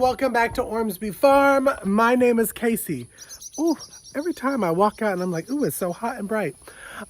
welcome back to Ormsby Farm. My name is Casey. Ooh, every time I walk out and I'm like, ooh, it's so hot and bright.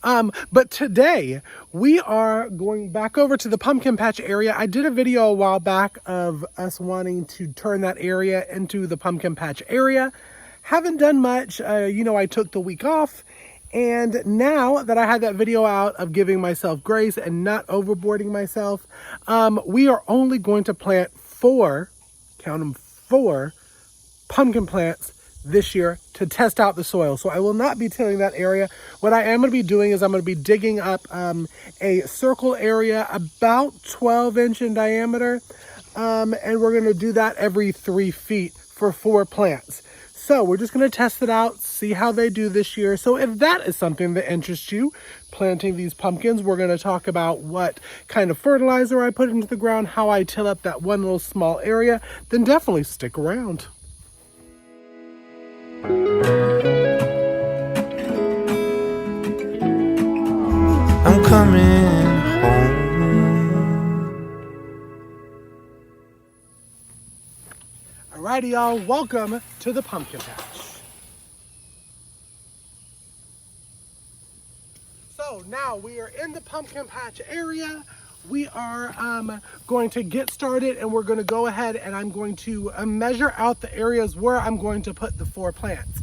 But today we are going back over to the pumpkin patch area. I did a video a while back of us wanting to turn that area into the pumpkin patch area. Haven't done much. I took the week off. And now that I had that video out of giving myself grace and not overboarding myself, we are only going to plant four pumpkin plants this year to test out the soil. So I will not be tilling that area. What I am going to be doing is I'm going to be digging up a circle area about 12 inch in diameter. And we're going to do that every 3 feet for 4 plants. So we're just going to test it out, see how they do this year. So if that is something that interests you, planting these pumpkins, we're going to talk about what kind of fertilizer I put into the ground, how I till up that one little small area, then definitely stick around. I'm coming home. Alrighty, y'all, welcome to the pumpkin patch. So now we are in the pumpkin patch area. We are going to get started, and we're going to go ahead and I'm going to measure out the areas where I'm going to put the 4 plants.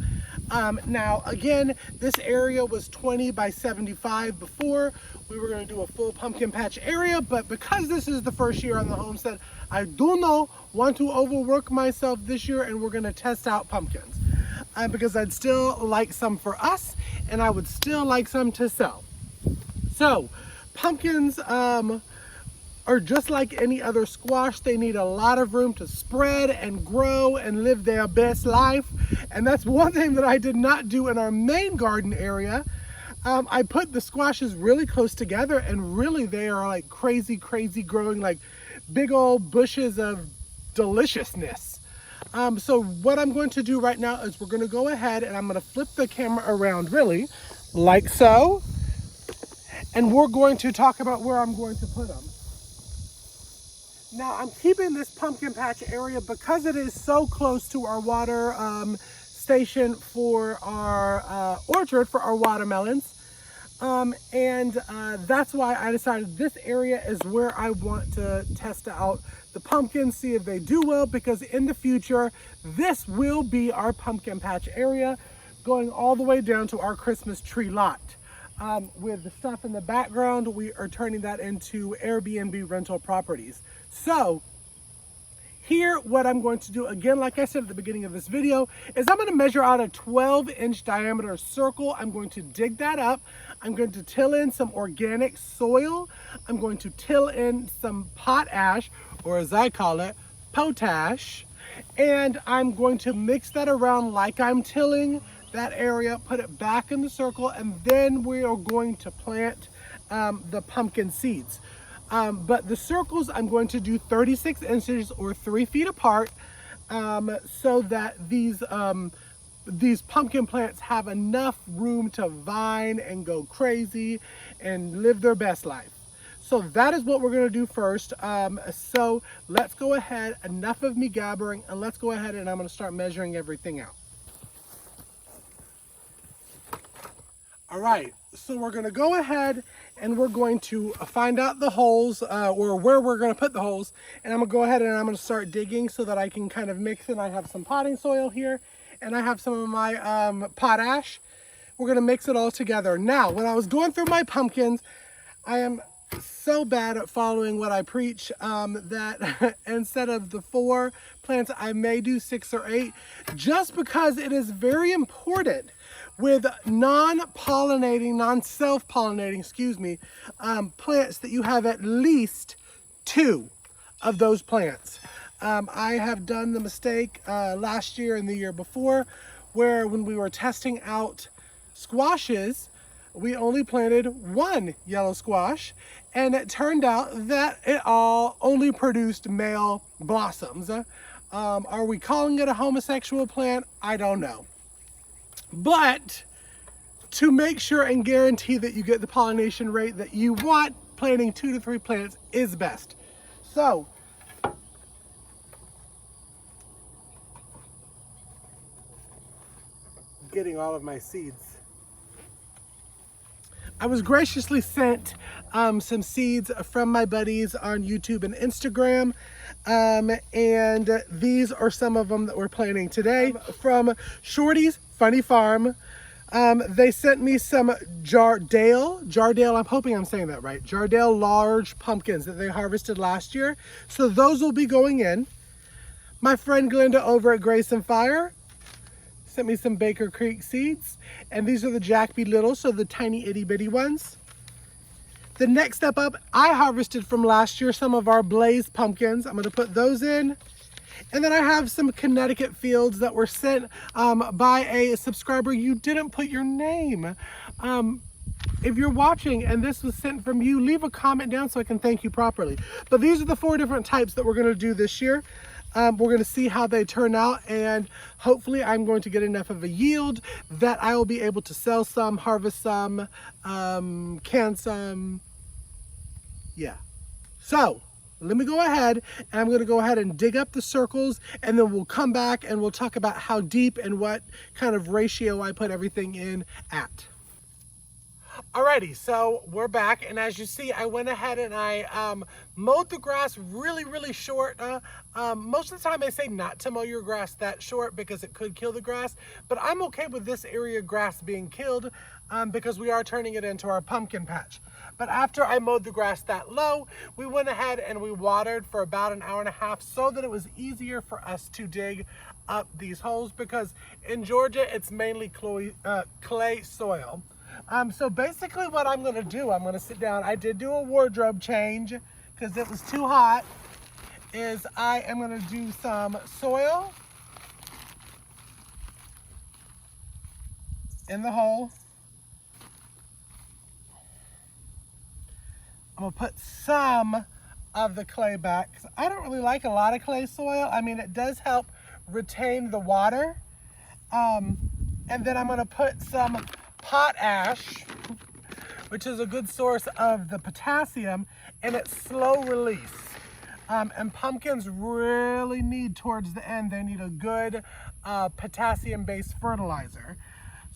Now, again, this area was 20 by 75 before. We were going to do a full pumpkin patch area, but because this is the first year on the homestead, I do not want to overwork myself this year, and we're going to test out pumpkins because I'd still like some for us, and I would still like some to sell. So, pumpkins are just like any other squash. They need a lot of room to spread and grow and live their best life. And that's one thing that I did not do in our main garden area. I put the squashes really close together, and really they are like crazy growing, like big old bushes of deliciousness. So what I'm going to do right now is we're going to go ahead and I'm going to flip the camera around really like so. And we're going to talk about where I'm going to put them. Now, I'm keeping this pumpkin patch area because it is so close to our water station for our orchard for our watermelons. That's why I decided this area is where I want to test out the pumpkins, see if they do well, because in the future, this will be our pumpkin patch area going all the way down to our Christmas tree lot. With the stuff in the background, we are turning that into Airbnb rental properties. So here, what I'm going to do, again, like I said at the beginning of this video, is I'm going to measure out a 12-inch diameter circle. I'm going to dig that up. I'm going to till in some organic soil. I'm going to till in some potash, or as I call it, potash. And I'm going to mix that around like I'm tilling that area, put it back in the circle, and then we are going to plant the pumpkin seeds. But the circles I'm going to do 36 inches or 3 feet apart, so that these pumpkin plants have enough room to vine and go crazy and live their best life. So that is what we're going to do first. So let's go ahead, enough of me gabbering, and let's go ahead and I'm going to start measuring everything out. All right, so we're going to go ahead and we're going to find out the holes or where we're going to put the holes. And I'm going to go ahead and I'm going to start digging so that I can kind of mix it. I have some potting soil here and I have some of my potash. We're going to mix it all together. Now, when I was going through my pumpkins, I am so bad at following what I preach that instead of the 4 plants, I may do 6 or 8, just because it is very important with non-self-pollinating plants that you have at least 2 of those plants. I have done the mistake last year and the year before where when we were testing out squashes, we only planted 1 yellow squash, and it turned out that it all only produced male blossoms. Are we calling it a homosexual plant? I don't know. But to make sure and guarantee that you get the pollination rate that you want, planting 2 to 3 plants is best. So getting all of my seeds. I was graciously sent some seeds from my buddies on YouTube and Instagram. And these are some of them that we're planting today. From Shorty's Funny Farm. They sent me some Jardale, I'm hoping I'm saying that right, Jardale large pumpkins that they harvested last year. So those will be going in. My friend Glenda over at Grace and Fire sent me some Baker Creek seeds. And these are the Jack B. Little, so the tiny itty bitty ones. The next step up, I harvested from last year some of our Blaze pumpkins. I'm gonna put those in. And then I have some Connecticut fields that were sent by a subscriber. You didn't put your name. If you're watching and this was sent from you, leave a comment down so I can thank you properly. But these are the 4 different types that we're gonna do this year. We're gonna see how they turn out, and hopefully I'm going to get enough of a yield that I will be able to sell some, harvest some, can some, yeah. So let me go ahead, and I'm gonna go ahead and dig up the circles, and then we'll come back and we'll talk about how deep and what kind of ratio I put everything in at. Alrighty, so we're back, and as you see, I went ahead and I mowed the grass really short. Most of the time I say not to mow your grass that short because it could kill the grass, but I'm okay with this area of grass being killed because we are turning it into our pumpkin patch. But after I mowed the grass that low, we went ahead and we watered for about an hour and a half so that it was easier for us to dig up these holes, because in Georgia it's mainly clay soil. So basically what I'm gonna do, I'm gonna sit down. I did do a wardrobe change because it was too hot. Is I am gonna do some soil in the hole. I'm gonna put some of the clay back because I don't really like a lot of clay soil. I mean, it does help retain the water. And then I'm gonna put some potash, which is a good source of the potassium, and it's slow release. And pumpkins really need, towards the end, they need a good potassium-based fertilizer.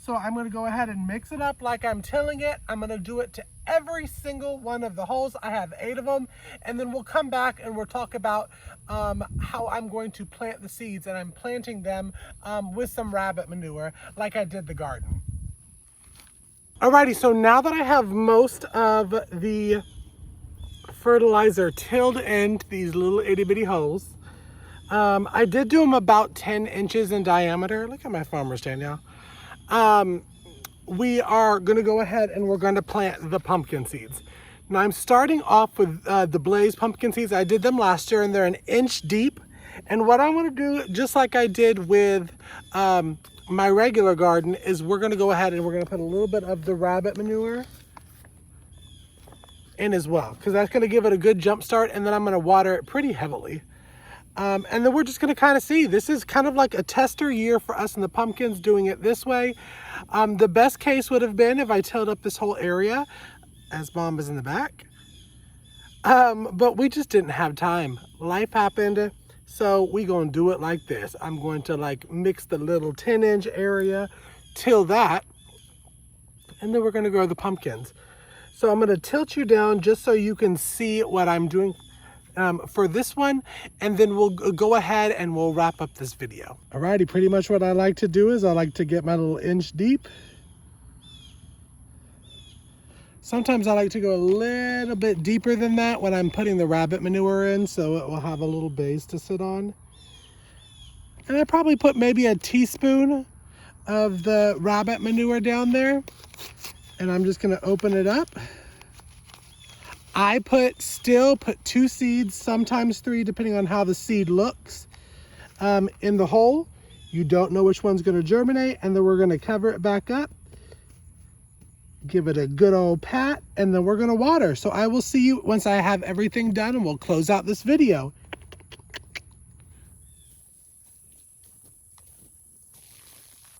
So I'm gonna go ahead and mix it up like I'm tilling it. I'm gonna do it to every single one of the holes. I have 8 of them, and then we'll come back and we'll talk about how I'm going to plant the seeds, and I'm planting them with some rabbit manure like I did the garden. Alrighty, so now that I have most of the fertilizer tilled into these little itty bitty holes, I did do them about 10 inches in diameter. Look at my farmer stand now. We are gonna go ahead and we're gonna plant the pumpkin seeds. Now I'm starting off with the Blaze pumpkin seeds. I did them last year and they're 1 inch deep. And what I'm gonna do, just like I did with my regular garden, is we're gonna go ahead and we're gonna put a little bit of the rabbit manure in as well, because that's gonna give it a good jump start, and then I'm gonna water it pretty heavily. And then we're just gonna kind of see. This is kind of like a tester year for us in the pumpkins doing it this way. The best case would have been if I tilled up this whole area, as Mom is in the back. But we just didn't have time. Life happened. So we gonna do it like this. I'm going to like mix the little 10-inch area, till that, and then we're gonna grow the pumpkins. So I'm gonna tilt you down just so you can see what I'm doing for this one, and then we'll go ahead and we'll wrap up this video. Alrighty, pretty much what I like to do is I like to get my little inch deep. Sometimes I like to go a little bit deeper than that when I'm putting the rabbit manure in, so it will have a little base to sit on. And I probably put maybe a teaspoon of the rabbit manure down there. And I'm just gonna open it up. I still put 2 seeds, sometimes 3, depending on how the seed looks, in the hole. You don't know which one's gonna germinate, and then we're gonna cover it back up. Give it a good old pat, and then we're gonna water. So I will see you once I have everything done, and we'll close out this video.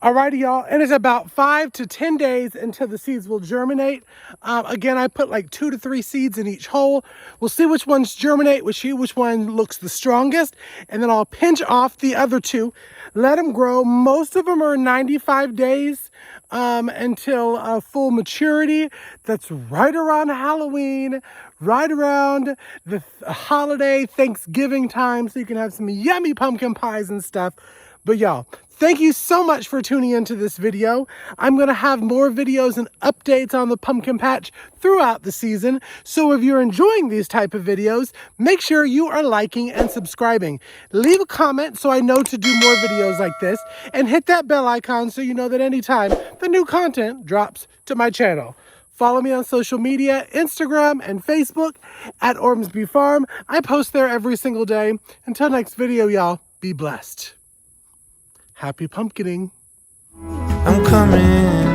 Alrighty, y'all, and it's about 5 to 10 days until the seeds will germinate. Again, I put like 2 to 3 seeds in each hole. We'll see which ones germinate, we'll see which one looks the strongest, and then I'll pinch off the other 2, let them grow. Most of them are 95 days until full maturity. That's right around Halloween, right around the holiday Thanksgiving time, so you can have some yummy pumpkin pies and stuff. But y'all, thank you so much for tuning into this video. I'm going to have more videos and updates on the pumpkin patch throughout the season. So if you're enjoying these type of videos, make sure you are liking and subscribing. Leave a comment so I know to do more videos like this, and hit that bell icon so you know that anytime the new content drops to my channel. Follow me on social media, Instagram and Facebook at Ormsby Farm. I post there every single day. Until next video, y'all, be blessed. Happy pumpkining. I'm coming